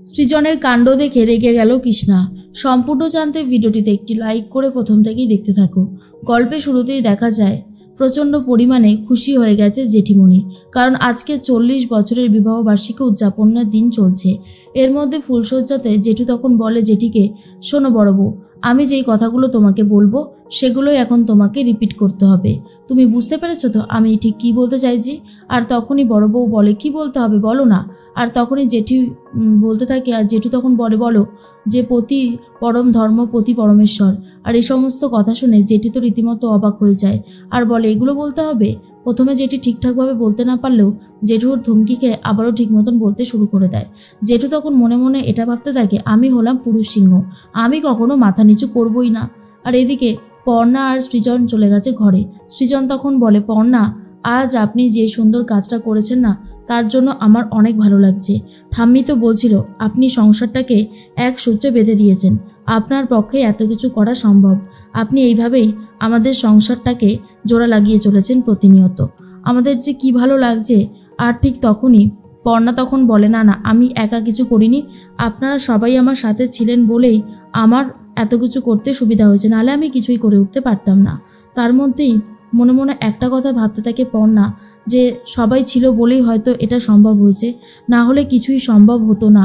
সৃজনের কাণ্ড দেখে রেগে গেল কৃষ্ণা। সম্পূর্ণ জানতে ভিডিওটিতে একটি লাইক করে প্রথম থেকেই দেখতে থাকো। গল্পে শুরুতেই দেখা যায় প্রচণ্ড পরিমাণে খুশি হয়ে গেছে জেঠিমণি, কারণ আজকে 40 বছরের বিবাহবার্ষিকী উদযাপনের দিন চলছে। এর মধ্যে ফুলসজ্জাতে জেঠু তখন বলে জেঠিকে, শোনো বড় বউ, আমি যেই কথাগুলো তোমাকে বলবো সেগুলোই এখন তোমাকে রিপিট করতে হবে। তুমি বুঝতে পেরেছো তো আমি ঠিক কী বলতে চাইছি? আর তখনই বড় বউ বলে, কি বলতে হবে বলো না। আর তখনই জেঠি বলতে থাকে, আর জেঠু তখন বলো যে পতি পরম ধর্ম, পতি পরমেশ্বর। আর এই সমস্ত কথা শুনে জেঠি তো রীতিমতো অবাক হয়ে যায় আর বলে, এগুলো বলতে হবে? প্রথমে জেঠি ঠিকঠাকভাবে বলতে না পারলেও জেঠুর ধমকি খেয়ে আবারও ঠিক মতন বলতে শুরু করে দেয়। জেঠু তখন মনে মনে এটা ভাবতে থাকে, আমি হলাম পুরুষ সিংহ, আমি কখনো মাথা নিচু করবই না। আর এদিকে পর্ণা আর সৃজন চলে গেছে ঘরে। সৃজন তখন বলে, পর্ণা, আজ আপনি যে সুন্দর কাজটা করেছেন না, তার জন্য আমার অনেক ভালো লাগছে। ঠাম্মি তো বলছিল আপনি সংসারটাকে এক সূত্রে বেঁধে দিয়েছেন, আপনার পক্ষে এত কিছু করা সম্ভব। আপনি এইভাবেই আমাদের সংসারটাকে জোড়া লাগিয়ে চলেছেন প্রতিনিয়ত। আমাদের যে কি ভালো লাগছে। আর ঠিক তখনই পর্ণা তখন বলে, না না, আমি একা কিছু করিনি, আপনারা সবাই আমার সাথে ছিলেন বলেই আমার এত কিছু করতে সুবিধা হয়েছে, নাহলে আমি কিছুই করে উঠতে পারতাম না। তার মধ্যেই মনে মনে একটা কথা ভাবতে থাকে পর্ণা, যে সবাই ছিল বলেই হয়তো এটা সম্ভব হয়েছে, না হলে কিছুই সম্ভব হতো না।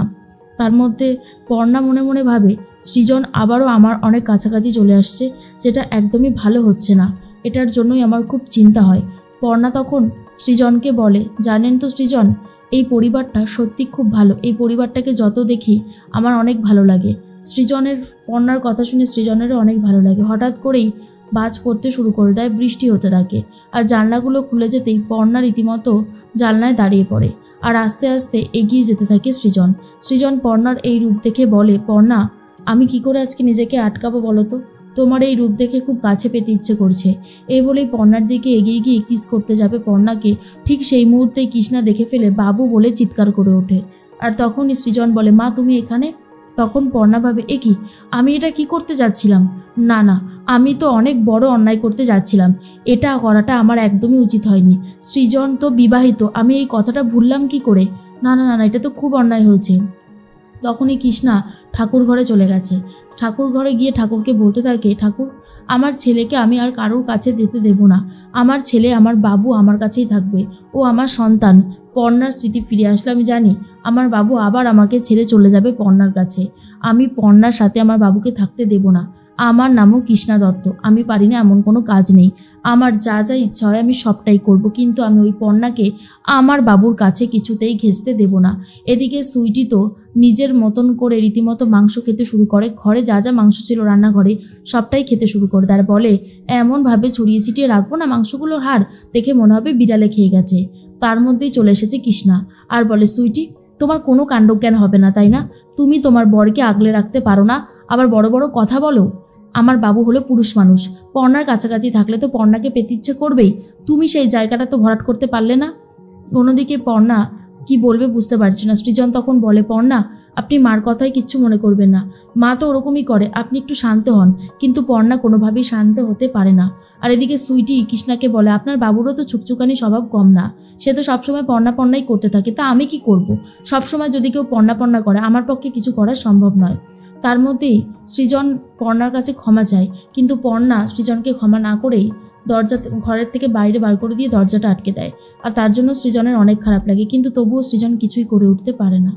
তার মধ্যে পর্ণা মনে মনে ভাবে, সৃজন আবারও আমার অনেক কাছাকাছি চলে আসছে, যেটা একদমই ভালো হচ্ছে না। এটার জন্যই আমার খুব চিন্তা হয়। পর্ণা তখন সৃজনকে বলে, জানেন তো সৃজন, এই পরিবারটা সত্যি খুব ভালো, এই পরিবারটাকে যত দেখি আমার অনেক ভালো লাগে। সৃজনের পর্ণার কথা শুনে সৃজনেরও অনেক ভালো লাগে। হঠাৎ করেই বাজ পড়তে শুরু করে দেয়, বৃষ্টি হতে থাকে। আর জানলাগুলো খুলে যেতেই পর্ণা রীতিমতো জানলায় দাঁড়িয়ে পড়ে। আর আস্তে আস্তে এগিয়ে যেতে থাকে সৃজন। সৃজন পর্ণার এই রূপ দেখে বলে, পর্ণা, আমি কি করে আজকে নিজেকে আটকাবো বলো তো? তোমার এই রূপ দেখে খুব কাছে পেতে ইচ্ছে করছে। এই বলেই পর্ণার দিকে এগিয়ে গিয়ে কিস করতে যাবে পর্ণাকে। ঠিক সেই মুহূর্তে কৃষ্ণা দেখে ফেলে বাবু বলে চিৎকার করে ওঠে। আর তখনই সৃজন বলে, মা তুমি এখানে? তখন পর্ণা ভাবে, এ কি, আমি এটা কি করতে যাচ্ছিলাম? না না, আমি তো অনেক বড় অন্যায় করতে যাচ্ছিলাম, এটা করাটা আমার একদমই উচিত হয়নি। সৃজন তো বিবাহিত, আমি এই কথাটা ভুললাম কি করে? না না না, এটা তো খুব অন্যায় হয়েছে। তখনই কৃষ্ণা ঠাকুর ঘরে চলে গেছে। ঠাকুর ঘরে গিয়ে ঠাকুরকে বলতে থাকে, ঠাকুর, আমার ছেলেকে আমি আর কারোর কাছে যেতে দেব না। আমার ছেলে, আমার বাবু আমার কাছেই থাকবে, ও আমার সন্তান। পর্ণার স্মৃতি ফিরে আসলে আমি জানি আমার বাবু আবার আমাকে ছেড়ে চলে যাবে পর্ণার কাছে। আমি পর্ণার সাথে আমার বাবুকে থাকতে দেব না। আমার নামও কৃষ্ণা দত্ত, আমি পারি না এমন কোনো কাজ নেই। আমার যা যা ইচ্ছা হয় আমি সবটাই করব, কিন্তু আমি ওই পর্ণাকে আমার বাবুর কাছে কিছুতেই ঘেঁচতে দেব না। এদিকে সুইটি তো নিজের মতন করে রীতিমতো মাংস খেতে শুরু করে। ঘরে যা যা মাংস ছিল রান্নাঘরে সবটাই খেতে শুরু করে। তার বলে, এমনভাবে ছড়িয়ে ছিটিয়ে রাখবো না মাংসগুলোর হাড়, দেখে মনে হবে বিড়ালে খেয়ে গেছে। তার মধ্যেই চলে এসেছে কৃষ্ণা আর বলে, সুইটি, তোমার কোনো কাণ্ডজ্ঞান হবে না তাই না? তুমি তোমার বরকে আগলে রাখতে পারো না, আবার বড় বড় কথা বলো। আমার বাবু হলো পুরুষ মানুষ, পর্ণার কাছাকাছি থাকলে তো পর্ণাকে পেতে ইচ্ছে করবেই। তুমি সেই জায়গাটা তো ভরাট করতে পারলে না। অন্যদিকে পর্ণা কি বলবে বুঝতে পারছে না। সৃজন তখন বলে, পর্ণা, আপনি মার কথায় কিচ্ছু মনে করবেন না, মা তো ওরকমই করে, আপনি একটু শান্ত হন। কিন্তু পর্ণা কোনোভাবেই শান্ত হতে পারে না। আর এদিকে সুইটি কৃষ্ণাকে বলে, আপনার বাবুরও তো ছুকছুকানি স্বভাব কম না, সে তো সবসময় পর্ণাই করতে থাকে, তা আমি কি করব? সবসময় যদি কেউ পর্ণা করে আমার পক্ষে কিছু করা সম্ভব নয়। তার মধ্যেই সৃজন পর্ণার কাছে ক্ষমা চায়, কিন্তু পর্ণা সৃজনকে ক্ষমা না করেই দরজা ঘরের থেকে বাইরে বার করে দিয়ে দরজাটা আটকে দেয়। আর তার জন্য সৃজনের অনেক খারাপ লাগে, কিন্তু তবুও সৃজন কিছুই করে উঠতে পারে না।